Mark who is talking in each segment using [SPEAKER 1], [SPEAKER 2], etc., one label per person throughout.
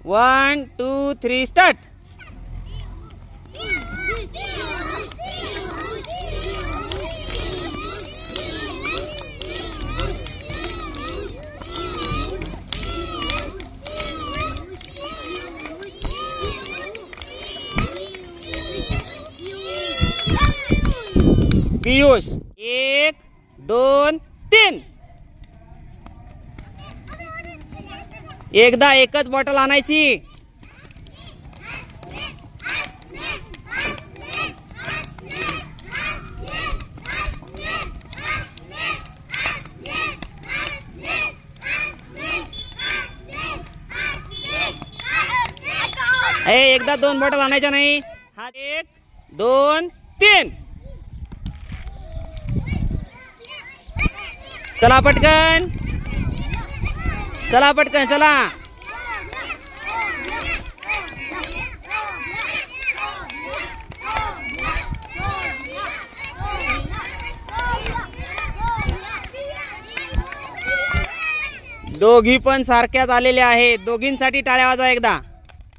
[SPEAKER 1] 1 2 3 start. Piyush 1 2 3. एकदा एकच bottle आणायची. एकदा 2 बॉटल आणायच्या नाही. हा 1 2 3. चला पटकन, चला पटकन, चला. दोघी पण सारख्याच आलेल्या आहेत. दोघींसाठी टाळ्या वाजवा एकदा.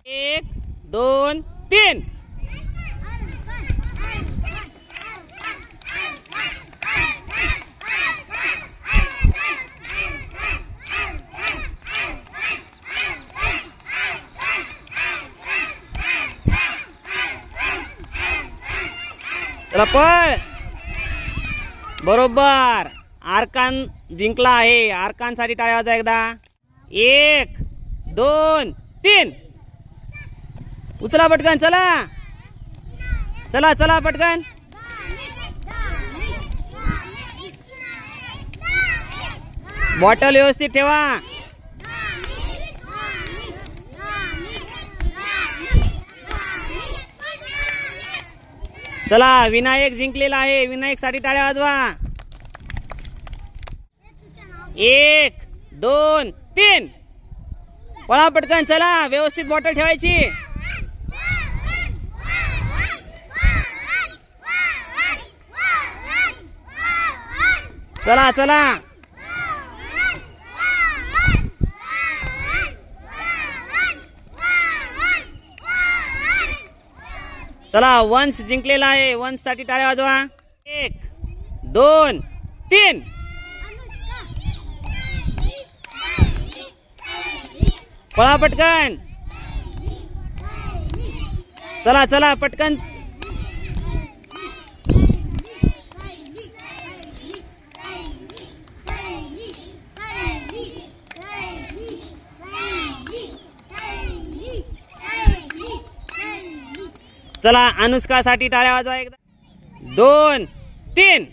[SPEAKER 1] 1 2 3. चला पळ. बरोबर. आरकान जिंकला आहे. आरकानसाठी टाळ्या वाजवा एकदा. 1 2 3. उचला पटकन, चला चला चला पटकन. बॉटल व्यवस्थित ठेवा. चला विनायक जिंकलेला आहे. विनायक साठी टाळ्या वाजवा. 1 2 3. पळा पटकन, चला. व्यवस्थित बॉटल ठेवायची. चला चला. चला वंश जिंकलेला आहे. वंश साठी टाळ्या वाजवा. 1 2 3. पळा पटकन, चला चला पटकन. चला अनुष्का साठी टाळ्या वाजवा एकदा. 2 3.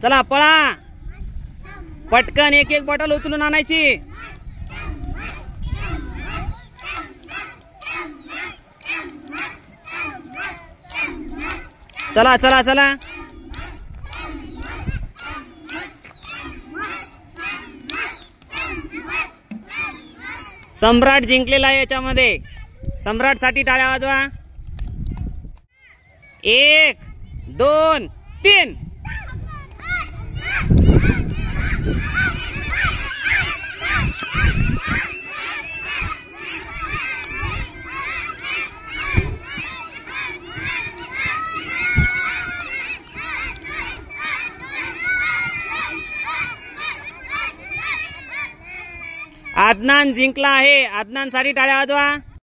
[SPEAKER 1] चला पळा पटकन. एक एक बॉटल उचलून आणायची. चला चला चला. सम्राट जिंकलेला आहे याच्यामध्ये. सम्राट साठी टाळ्या वाजवा. 1 2 3. आदनान जिंकला आहे. आदनान साठी टाळ्या वाजवा.